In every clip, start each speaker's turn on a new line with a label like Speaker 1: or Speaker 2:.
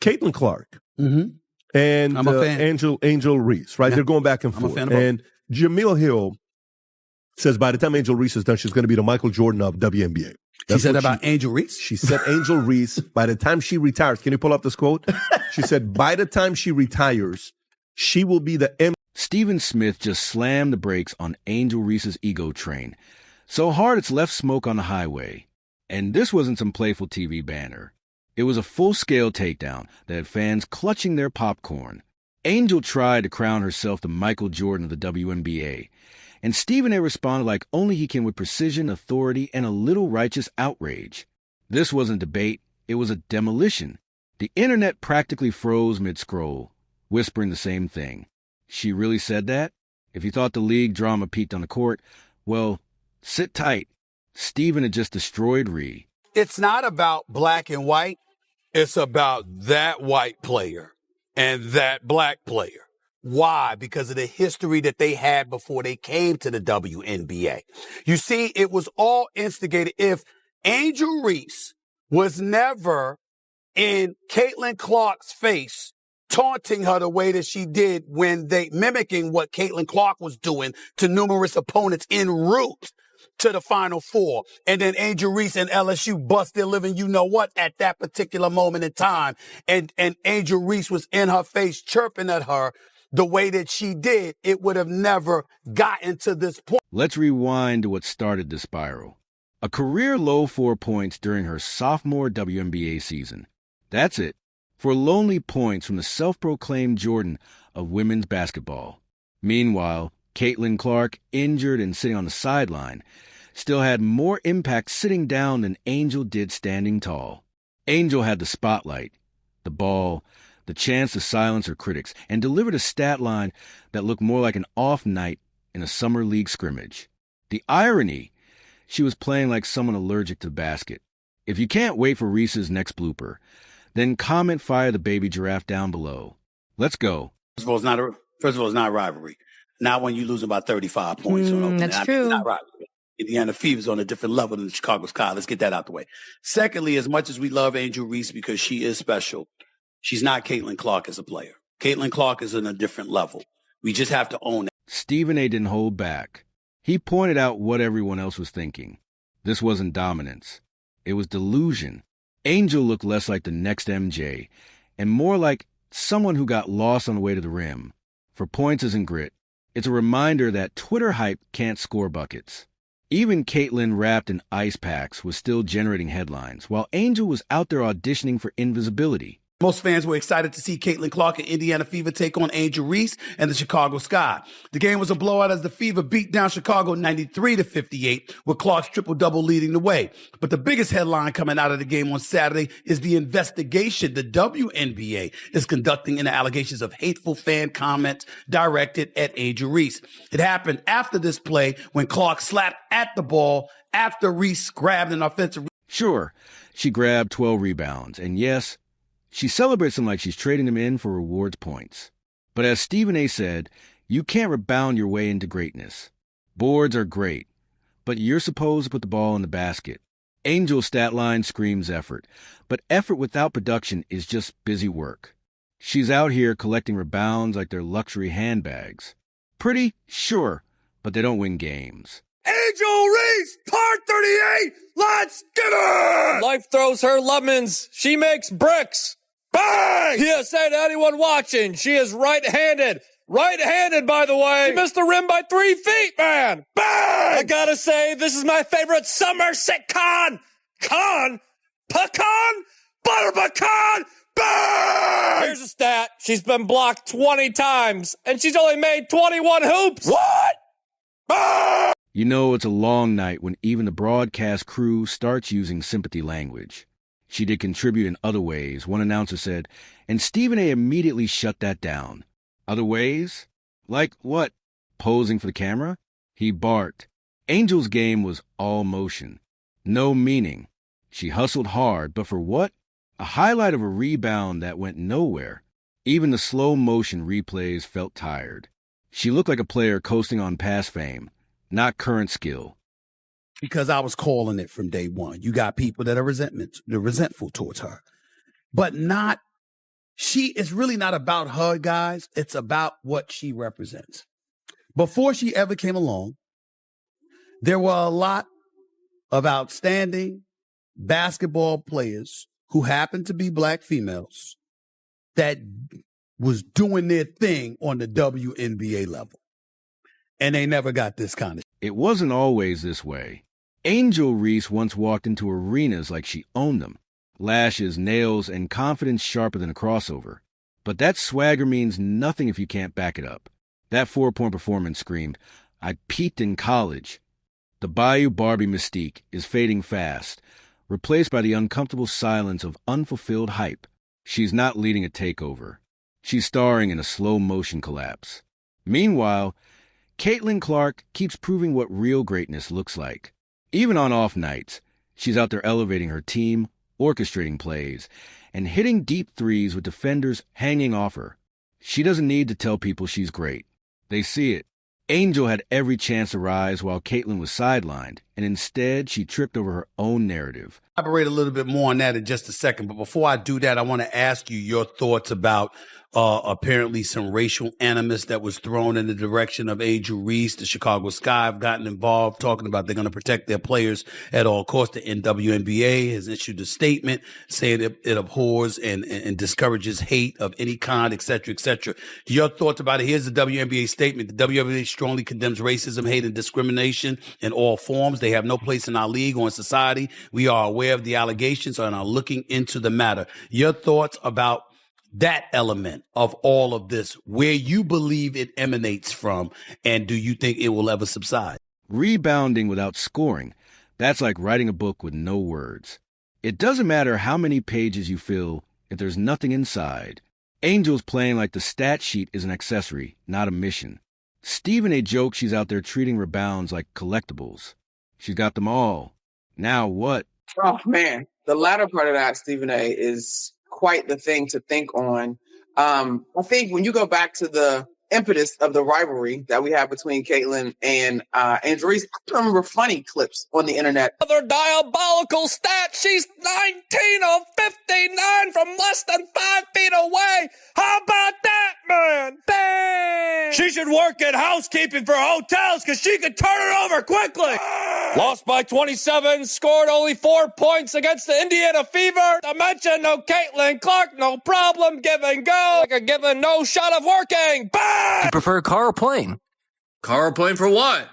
Speaker 1: Caitlin Clark
Speaker 2: Mm-hmm.
Speaker 1: and
Speaker 2: I'm a fan.
Speaker 1: Angel Reese, right?
Speaker 2: Yeah.
Speaker 1: They're going back and
Speaker 2: I'm a
Speaker 1: forth.
Speaker 2: fan of both.
Speaker 1: And Jamil Hill says by the time Angel Reese is done, she's going to be the Michael Jordan of WNBA.
Speaker 2: She said about Angel Reese?
Speaker 1: She said Angel Reese, by the time she retires, can you pull up this quote? She said, by the time she retires, she will be the
Speaker 3: Stephen Smith just slammed the brakes on Angel Reese's ego train so hard it's left smoke on the highway. And this wasn't some playful TV banner. It was a full-scale takedown that had fans clutching their popcorn. Angel tried to crown herself the Michael Jordan of the WNBA, and Stephen A. responded like only he can with precision, authority, and a little righteous outrage. This wasn't debate, it was a demolition. The internet practically froze mid-scroll, whispering the same thing. She really said that? If you thought the league drama peaked on the court, well, sit tight. Stephen had just destroyed Ree.
Speaker 4: It's not about black and white. It's about that white player and that black player. Why? Because of the history that they had before they came to the WNBA. You see, it was all instigated. If Angel Reese was never in Caitlin Clark's face, taunting her the way that she did when mimicking what Caitlin Clark was doing to numerous opponents en route to the Final Four. And then Angel Reese and LSU bust their living, you know what, at that particular moment in time. And Angel Reese was in her face chirping at her the way that she did, it would have never gotten to this point.
Speaker 3: Let's rewind to what started the spiral. A career-low 4 points during her sophomore WNBA season. That's it. For lonely points from the self-proclaimed Jordan of women's basketball. Meanwhile, Caitlin Clark, injured and sitting on the sideline, still had more impact sitting down than Angel did standing tall. Angel had the spotlight, the ball, the chance to silence her critics, and delivered a stat line that looked more like an off night in a summer league scrimmage. The irony, she was playing like someone allergic to the basket. If you can't wait for Reese's next blooper, then comment fire the baby giraffe down below. Let's go.
Speaker 4: First of all, it's not a rivalry. Not when you lose about 35 points on opening.
Speaker 5: That's true.
Speaker 4: It's not rivalry. Indiana Fever's on a different level than the Chicago Sky. Let's get that out the way. Secondly, as much as we love Angel Reese because she is special, she's not Caitlin Clark as a player. Caitlin Clark is on a different level. We just have to own that.
Speaker 3: Stephen A. didn't hold back. He pointed out what everyone else was thinking. This wasn't dominance. It was delusion. Angel looked less like the next MJ and more like someone who got lost on the way to the rim. For points isn't grit. It's a reminder that Twitter hype can't score buckets. Even Caitlin, wrapped in ice packs, was still generating headlines, while Angel was out there auditioning for invisibility.
Speaker 4: Most fans were excited to see Caitlin Clark and Indiana Fever take on Angel Reese and the Chicago Sky. The game was a blowout as the Fever beat down Chicago 93-58, with Clark's triple-double leading the way. But the biggest headline coming out of the game on Saturday is the investigation the WNBA is conducting into allegations of hateful fan comments directed at Angel Reese. It happened after this play when Clark slapped at the ball after Reese grabbed an offensive.
Speaker 3: Sure, she grabbed 12 rebounds, and yes, she celebrates them like she's trading them in for rewards points. But as Stephen A. said, you can't rebound your way into greatness. Boards are great, but you're supposed to put the ball in the basket. Angel's stat line screams effort, but effort without production is just busy work. She's out here collecting rebounds like they're luxury handbags. Pretty? Sure, but they don't win games.
Speaker 6: Angel Reese, part 38, let's get it! Life throws her lemons, she makes bricks. Bang! PSA to anyone watching, she is right-handed. Right-handed, by the way. She missed the rim by 3 feet, man. Bang! I gotta say, this is my favorite summer sitcom. Pecan? Butter pecan? Bang! Here's a stat. She's been blocked 20 times, and she's only made 21 hoops. What? Bang!
Speaker 3: You know it's a long night when even the broadcast crew starts using sympathy language. She did contribute in other ways, one announcer said, and Stephen A. immediately shut that down. Other ways? Like what? Posing for the camera? He barked. Angel's game was all motion. No meaning. She hustled hard, but for what? A highlight of a rebound that went nowhere. Even the slow motion replays felt tired. She looked like a player coasting on past fame, not current skill.
Speaker 4: Because I was calling it from day one. You got people that are resentful towards her, but not It's really not about her, guys. It's about what she represents. Before she ever came along, there were a lot of outstanding basketball players who happened to be black females that was doing their thing on the WNBA level. And they never got this kind of.
Speaker 3: It wasn't always this way. Angel Reese once walked into arenas like she owned them. Lashes, nails, and confidence sharper than a crossover. But that swagger means nothing if you can't back it up. That 4-point performance screamed, "I peaked in college." The Bayou Barbie mystique is fading fast, replaced by the uncomfortable silence of unfulfilled hype. She's not leading a takeover. She's starring in a slow-motion collapse. Meanwhile, Caitlin Clark keeps proving what real greatness looks like. Even on off nights, she's out there elevating her team, orchestrating plays, and hitting deep threes with defenders hanging off her. She doesn't need to tell people she's great. They see it. Angel had every chance to rise while Caitlin was sidelined, and instead she tripped over her own narrative.
Speaker 4: Elaborate a little bit more on that in just a second. But before I do that, I want to ask you your thoughts about apparently some racial animus that was thrown in the direction of Angel Reese. The Chicago Sky have gotten involved, talking about they're going to protect their players at all costs. The WNBA has issued a statement saying it abhors and discourages hate of any kind, et cetera, et cetera. Your thoughts about it? Here's the WNBA statement. The WNBA strongly condemns racism, hate, and discrimination in all forms. They have no place in our league or in society. We are aware of the allegations and are looking into the matter. Your thoughts about that element of all of this, where you believe it emanates from, and do you think it will ever subside?
Speaker 3: Rebounding without scoring, that's like writing a book with no words. It doesn't matter how many pages you fill if there's nothing inside. Angel's playing like the stat sheet is an accessory, not a mission. Stephen A. jokes she's out there treating rebounds like collectibles. She's got them all. Now what?
Speaker 2: Oh, man. The latter part of that, Stephen A., is quite the thing to think on. I think when you go back to the impetus of the rivalry that we have between Caitlin and Angel Reese, I remember funny clips on the internet.
Speaker 6: Another diabolical stat. She's 19 of 59 from less than 5 feet away. How about that, man? Bang! She should work at housekeeping for hotels because she could turn it over quickly. Lost by 27, scored only 4 points against the Indiana Fever. To mention no Caitlin Clark, no problem, give and go. Like a given no shot of working. Bang!
Speaker 5: You prefer car or plane?
Speaker 6: Car or plane for what?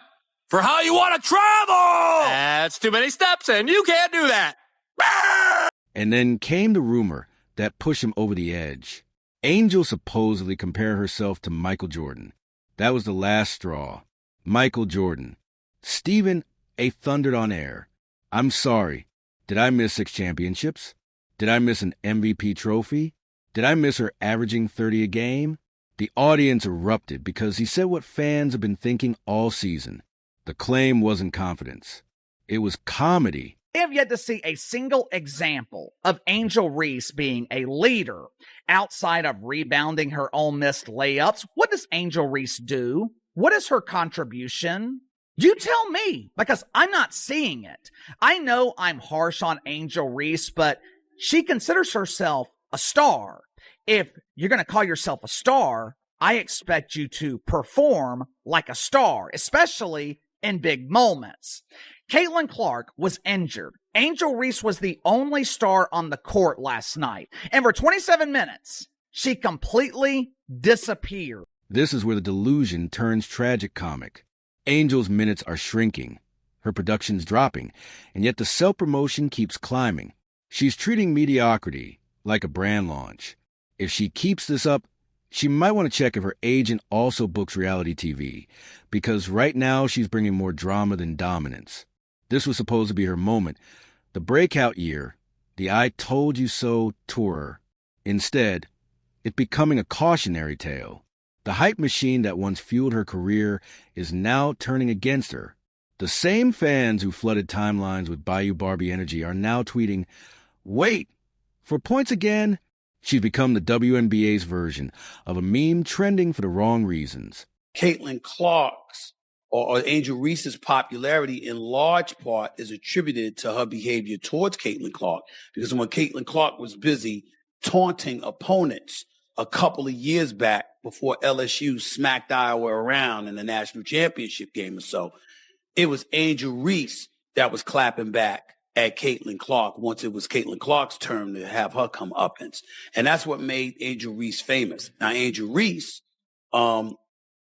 Speaker 6: For how you want to travel! That's too many steps and you can't do that. Bang!
Speaker 3: And then came the rumor that pushed him over the edge. Angel supposedly compared herself to Michael Jordan. That was the last straw. Michael Jordan. Stephen A. thundered on air. I'm sorry. Did I miss 6 championships? Did I miss an MVP trophy? Did I miss her averaging 30 a game? The audience erupted because he said what fans have been thinking all season. The claim wasn't confidence. It was comedy.
Speaker 7: I have yet to see a single example of Angel Reese being a leader outside of rebounding her own missed layups. What does Angel Reese do? What is her contribution? You tell me, because I'm not seeing it. I know I'm harsh on Angel Reese, but she considers herself a star. If you're going to call yourself a star, I expect you to perform like a star, especially in big moments. Caitlin Clark was injured. Angel Reese was the only star on the court last night. And for 27 minutes, she completely disappeared.
Speaker 3: This is where the delusion turns tragic comic. Angel's minutes are shrinking. Her production's dropping. And yet the self-promotion keeps climbing. She's treating mediocrity like a brand launch. If she keeps this up, she might want to check if her agent also books reality TV, because right now she's bringing more drama than dominance. This was supposed to be her moment, the breakout year, the I told you so tour. Instead, it's becoming a cautionary tale. The hype machine that once fueled her career is now turning against her. The same fans who flooded timelines with Bayou Barbie energy are now tweeting, "Wait, for points again?" She's become the WNBA's version of a meme trending for the wrong reasons.
Speaker 4: Caitlin Clark's or Angel Reese's popularity in large part is attributed to her behavior towards Caitlin Clark. Because when Caitlin Clark was busy
Speaker 5: taunting opponents a couple of years back before LSU smacked Iowa around in the national championship game or so. It was Angel Reese that was clapping back at Caitlin Clark once it was Caitlin Clark's turn to have her comeuppance. And that's what made Angel Reese famous. Now, Angel Reese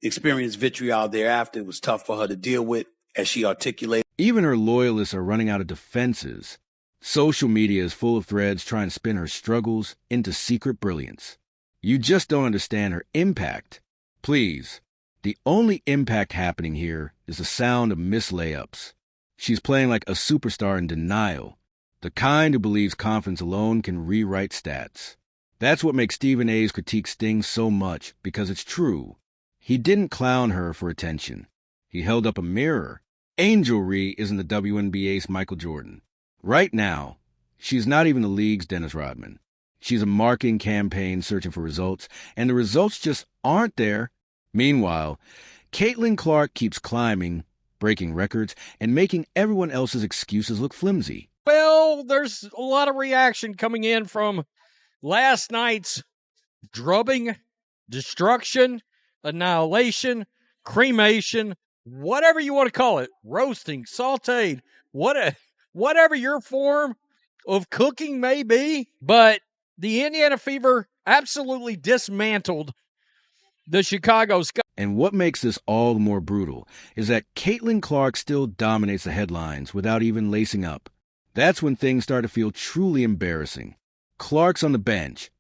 Speaker 5: experienced vitriol thereafter. It was tough for her to deal with, as she articulated.
Speaker 3: Even her loyalists are running out of defenses. Social media is full of threads trying to spin her struggles into secret brilliance. You just don't understand her impact. Please, the only impact happening here is the sound of missed layups. She's playing like a superstar in denial, the kind who believes confidence alone can rewrite stats. That's what makes Stephen A's critique sting so much, because it's true. He didn't clown her for attention. He held up a mirror. Angel Reese isn't the WNBA's Michael Jordan. Right now, she's not even the league's Dennis Rodman. She's a marketing campaign searching for results, and the results just aren't there. Meanwhile, Caitlin Clark keeps climbing, breaking records, and making everyone else's excuses look flimsy.
Speaker 8: Well, there's a lot of reaction coming in from last night's drubbing, destruction, annihilation, cremation, whatever you want to call it, roasting, sauteed, whatever your form of cooking may be. But the Indiana Fever absolutely dismantled the Chicago Sky.
Speaker 3: And what makes this all the more brutal is that Caitlin Clark still dominates the headlines without even lacing up. That's when things start to feel truly embarrassing. Clark's on the bench,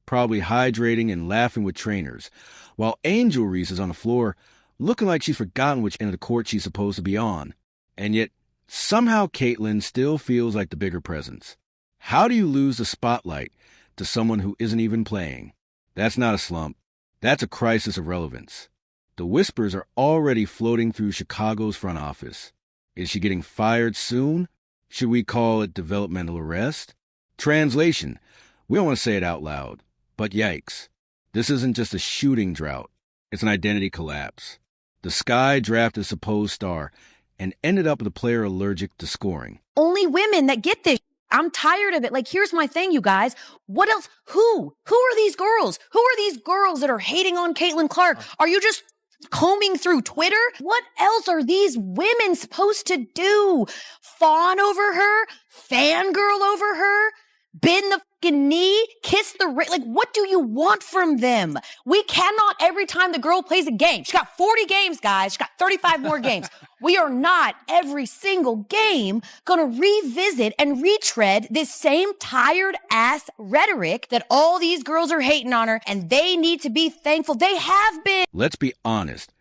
Speaker 3: probably hydrating and laughing with trainers, while Angel Reese is on the floor looking like she's forgotten which end of the court she's supposed to be on. And yet, somehow Caitlin still feels like the bigger presence. How do you lose the spotlight to someone who isn't even playing? That's not a slump. That's a crisis of relevance. The whispers are already floating through Chicago's front office. Is she getting fired soon? Should we call it developmental arrest? Translation: we don't want to say it out loud, but yikes. This isn't just a shooting drought. It's an identity collapse. The Sky drafted a supposed star and ended up with a player allergic to scoring.
Speaker 9: Only women that get this. I'm tired of it. Like, here's my thing, you guys. What else? Who are these girls? Who are these girls that are hating on Caitlin Clark? Are you just combing through Twitter? What else are these women supposed to do? Fawn over her? Fangirl over her? Bend the fucking knee? Kiss the ring? Like, what do you want from them? We cannot, every time the girl plays a game. She got 40 games, guys. She got 35 more games. We are not every single game gonna revisit and retread this same tired ass rhetoric that all these girls are hating on her, and they need to be thankful they have been.
Speaker 3: Let's be honest.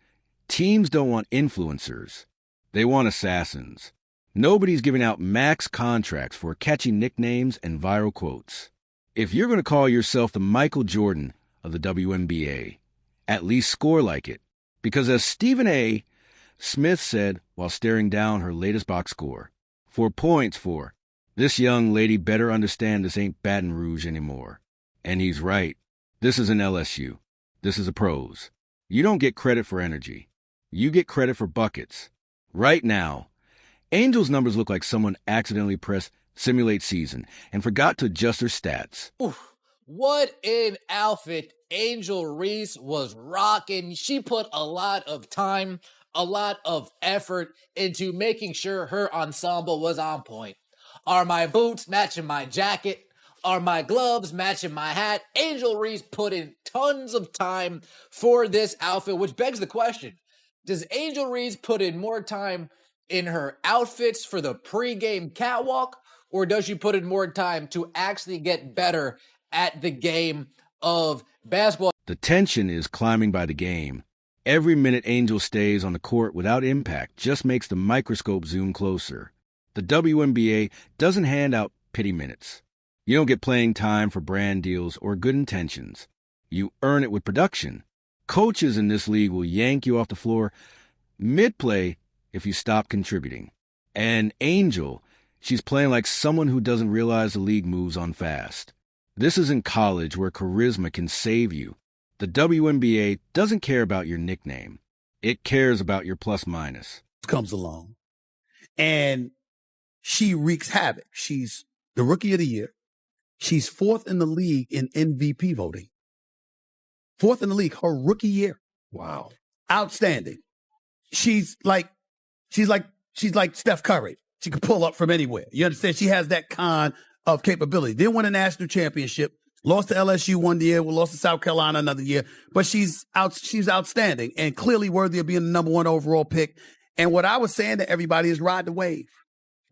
Speaker 3: Teams don't want influencers. They want assassins. Nobody's giving out max contracts for catchy nicknames and viral quotes. If you're going to call yourself the Michael Jordan of the WNBA, at least score like it. Because as Stephen A. Smith said while staring down her latest box score, 4 points for, this young lady better understand this ain't Baton Rouge anymore. And he's right. This isn't LSU. This is a pros. You don't get credit for energy. You get credit for buckets. Right now, Angel's numbers look like someone accidentally pressed simulate season and forgot to adjust her stats.
Speaker 10: Oof, what an outfit Angel Reese was rocking. She put a lot of time, a lot of effort into making sure her ensemble was on point. Are my boots matching my jacket? Are my gloves matching my hat? Angel Reese put in tons of time for this outfit, which begs the question, does Angel Reese put in more time in her outfits for the pregame catwalk, or does she put in more time to actually get better at the game of basketball?
Speaker 3: The tension is climbing by the game. Every minute Angel stays on the court without impact just makes the microscope zoom closer. The WNBA doesn't hand out pity minutes. You don't get playing time for brand deals or good intentions. You earn it with production. Coaches in this league will yank you off the floor mid-play if you stop contributing. And Angel, she's playing like someone who doesn't realize the league moves on fast. This isn't college where charisma can save you. The WNBA doesn't care about your nickname. It cares about your plus-minus.
Speaker 5: Comes along, and she wreaks havoc. She's the rookie of the year. She's 4th in the league in MVP voting. 4th in the league, her rookie year.
Speaker 1: Wow.
Speaker 5: Outstanding. She's like Steph Curry. She can pull up from anywhere. You understand? She has that kind of capability. Didn't win a national championship. Lost to LSU one year. We lost to South Carolina another year. But she's outstanding and clearly worthy of being the number 1 overall pick. And what I was saying to everybody is ride the wave.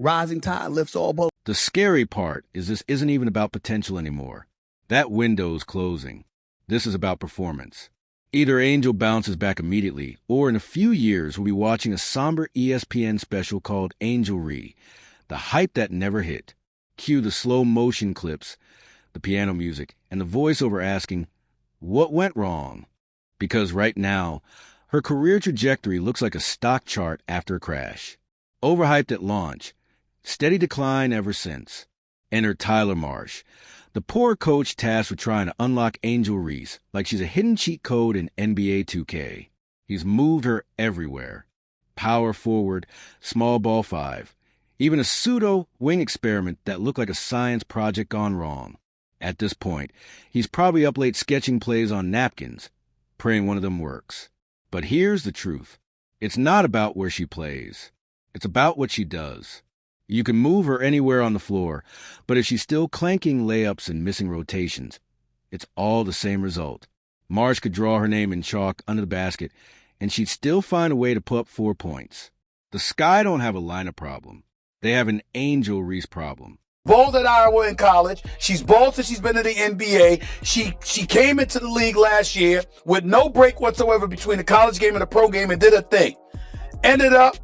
Speaker 5: Rising tide lifts all boats.
Speaker 3: The scary part is this isn't even about potential anymore. That window's closing. This is about performance. Either Angel bounces back immediately, or in a few years we'll be watching a somber ESPN special called Angel Reese, the hype that never hit. Cue the slow motion clips, the piano music, and the voiceover asking, what went wrong? Because right now, her career trajectory looks like a stock chart after a crash. Overhyped at launch, steady decline ever since. Enter Tyler Marsh, the poor coach tasked with trying to unlock Angel Reese like she's a hidden cheat code in NBA 2K. He's moved her everywhere. Power forward, small ball 5, even a pseudo wing experiment that looked like a science project gone wrong. At this point, he's probably up late sketching plays on napkins, praying one of them works. But here's the truth. It's not about where she plays. It's about what she does. You can move her anywhere on the floor, but if she's still clanking layups and missing rotations, it's all the same result. Marsh could draw her name in chalk under the basket, and she'd still find a way to put up 4 points. The Sky don't have a lineup problem. They have an Angel Reese problem.
Speaker 5: Balled at Iowa in college. She's balled since she's been in the NBA. She came into the league last year with no break whatsoever between the college game and the pro game and did her thing. Ended up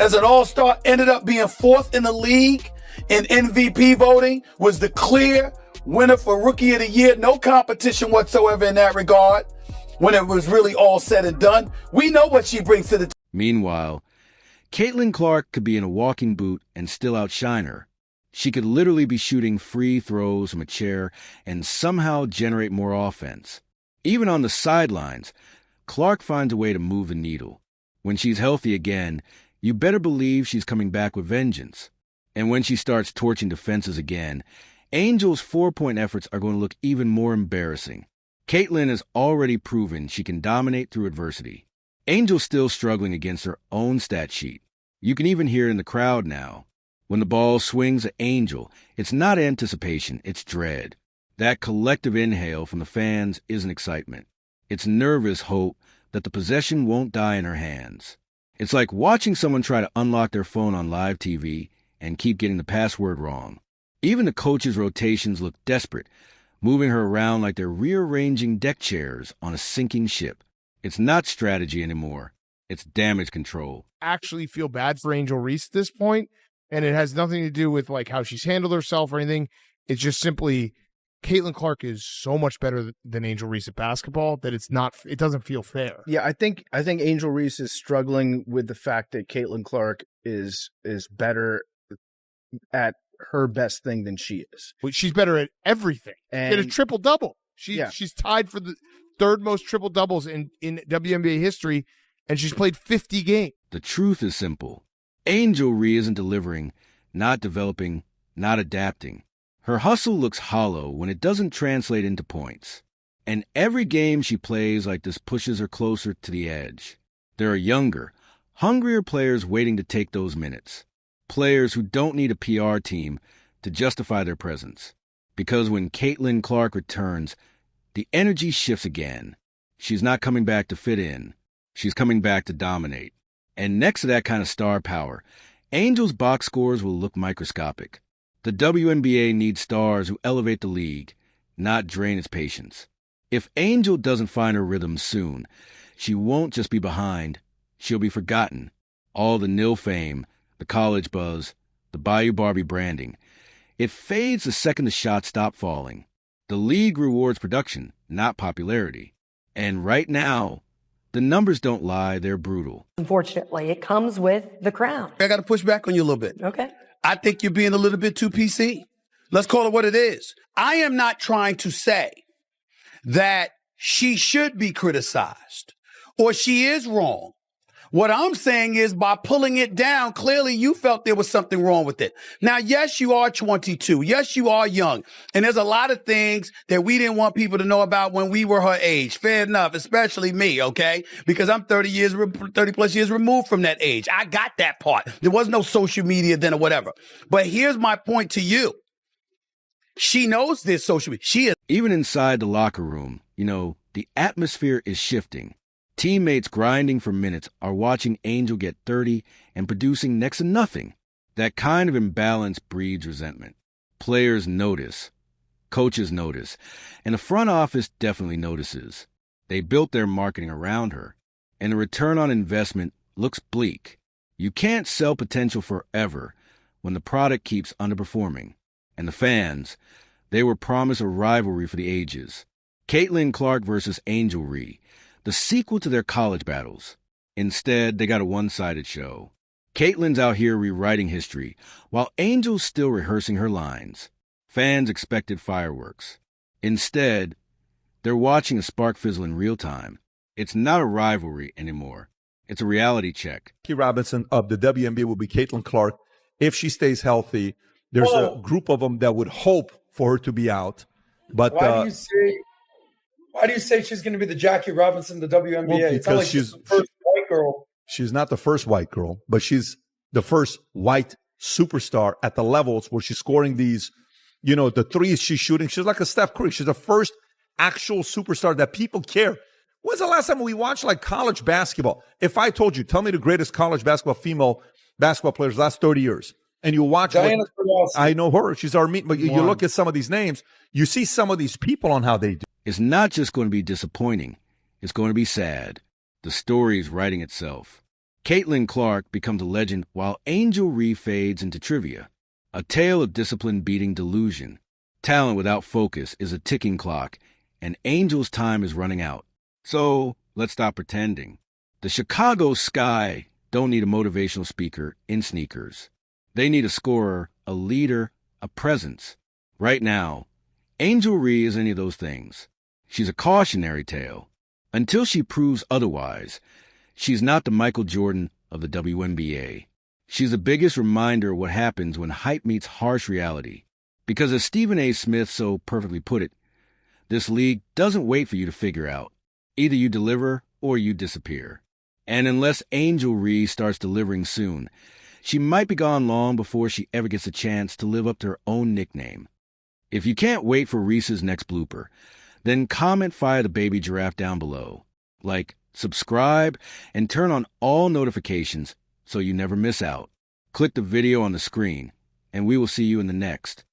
Speaker 5: as an all-star, ended up being 4th in the league in MVP voting, was the clear winner for Rookie of the Year. No competition whatsoever in that regard when it was really all said and done. We know what she brings to the team.
Speaker 3: Meanwhile, Caitlin Clark could be in a walking boot and still outshine her. She could literally be shooting free throws from a chair and somehow generate more offense. Even on the sidelines, Clark finds a way to move the needle. When she's healthy again, you better believe she's coming back with vengeance. And when she starts torching defenses again, Angel's 4-point efforts are going to look even more embarrassing. Caitlin has already proven she can dominate through adversity. Angel's still struggling against her own stat sheet. You can even hear it in the crowd now. When the ball swings at Angel, it's not anticipation, it's dread. That collective inhale from the fans isn't excitement. It's nervous hope that the possession won't die in her hands. It's like watching someone try to unlock their phone on live TV and keep getting the password wrong. Even the coach's rotations look desperate, moving her around like they're rearranging deck chairs on a sinking ship. It's not strategy anymore. It's damage control.
Speaker 11: Actually feel bad for Angel Reese at this point, and it has nothing to do with like how she's handled herself or anything. It's just simply Caitlin Clark is so much better than Angel Reese at basketball that it doesn't feel fair.
Speaker 12: Yeah, I think Angel Reese is struggling with the fact that Caitlin Clark is better at her best thing than she is.
Speaker 11: But she's better at everything.
Speaker 12: And
Speaker 11: she had a triple-double. She's tied for the 3rd most triple-doubles in WNBA history, and she's played 50 games.
Speaker 3: The truth is simple. Angel Reese isn't delivering, not developing, not adapting. Her hustle looks hollow when it doesn't translate into points. And every game she plays like this pushes her closer to the edge. There are younger, hungrier players waiting to take those minutes. Players who don't need a PR team to justify their presence. Because when Caitlin Clark returns, the energy shifts again. She's not coming back to fit in. She's coming back to dominate. And next to that kind of star power, Angel's box scores will look microscopic. The WNBA needs stars who elevate the league, not drain its patience. If Angel doesn't find her rhythm soon, she won't just be behind, she'll be forgotten. All the nil fame, the college buzz, the Bayou Barbie branding, it fades the second the shots stop falling. The league rewards production, not popularity. And right now, the numbers don't lie, they're brutal.
Speaker 13: Unfortunately, it comes with the crown.
Speaker 5: I got to push back on you a little bit.
Speaker 13: Okay.
Speaker 5: I think you're being a little bit too PC. Let's call it what it is. I am not trying to say that she should be criticized or she is wrong What I'm saying is by pulling it down, clearly you felt there was something wrong with it. Now, yes, you are 22. Yes, you are young. And there's a lot of things that we didn't want people to know about when we were her age. Fair enough, especially me, okay? Because I'm 30 plus years removed from that age. I got that part. There was no social media then or whatever. But here's my point to you. She knows this social media.
Speaker 3: Even inside the locker room, the atmosphere is shifting. Teammates grinding for minutes are watching Angel get 30 and producing next to nothing. That kind of imbalance breeds resentment. Players notice. Coaches notice. And the front office definitely notices. They built their marketing around her. And the return on investment looks bleak. You can't sell potential forever when the product keeps underperforming. And the fans, they were promised a rivalry for the ages. Caitlin Clark versus Angel Reese, the sequel to their college battles. Instead, they got a one-sided show. Caitlin's out here rewriting history, while Angel's still rehearsing her lines. Fans expected fireworks. Instead, they're watching a spark fizzle in real time. It's not a rivalry anymore. It's a reality check.
Speaker 1: Jackie Robinson of the WNBA will be Caitlin Clark if she stays healthy. There's a group of them that would hope for her to be out. But
Speaker 14: why do you say she's going to be the Jackie Robinson of the WNBA?
Speaker 1: Well,
Speaker 14: it's not like she's the first white girl.
Speaker 1: She's not the first white girl, but she's the first white superstar at the levels where she's scoring these, the threes she's shooting. She's like a Steph Curry. She's the first actual superstar that people care. When's the last time we watched like college basketball? If I told you, tell me the greatest college female basketball players last 30 years, and you watch I know her. She's our meet, but you look at some of these names, you see some of these people on how they do.
Speaker 3: It's not just going to be disappointing. It's going to be sad. The story is writing itself. Caitlin Clark becomes a legend while Angel Reese fades into trivia. A tale of discipline beating delusion. Talent without focus is a ticking clock, and Angel's time is running out. So let's stop pretending. The Chicago Sky don't need a motivational speaker in sneakers. They need a scorer, a leader, a presence. Right now, Angel Reese is any of those things. She's a cautionary tale. Until she proves otherwise, she's not the Michael Jordan of the WNBA. She's the biggest reminder of what happens when hype meets harsh reality. Because as Stephen A. Smith so perfectly put it, this league doesn't wait for you to figure out. Either you deliver or you disappear. And unless Angel Reese starts delivering soon, she might be gone long before she ever gets a chance to live up to her own nickname. If you can't wait for Reese's next blooper, then comment Fire the Baby Giraffe down below. Like, subscribe, and turn on all notifications so you never miss out. Click the video on the screen, and we will see you in the next.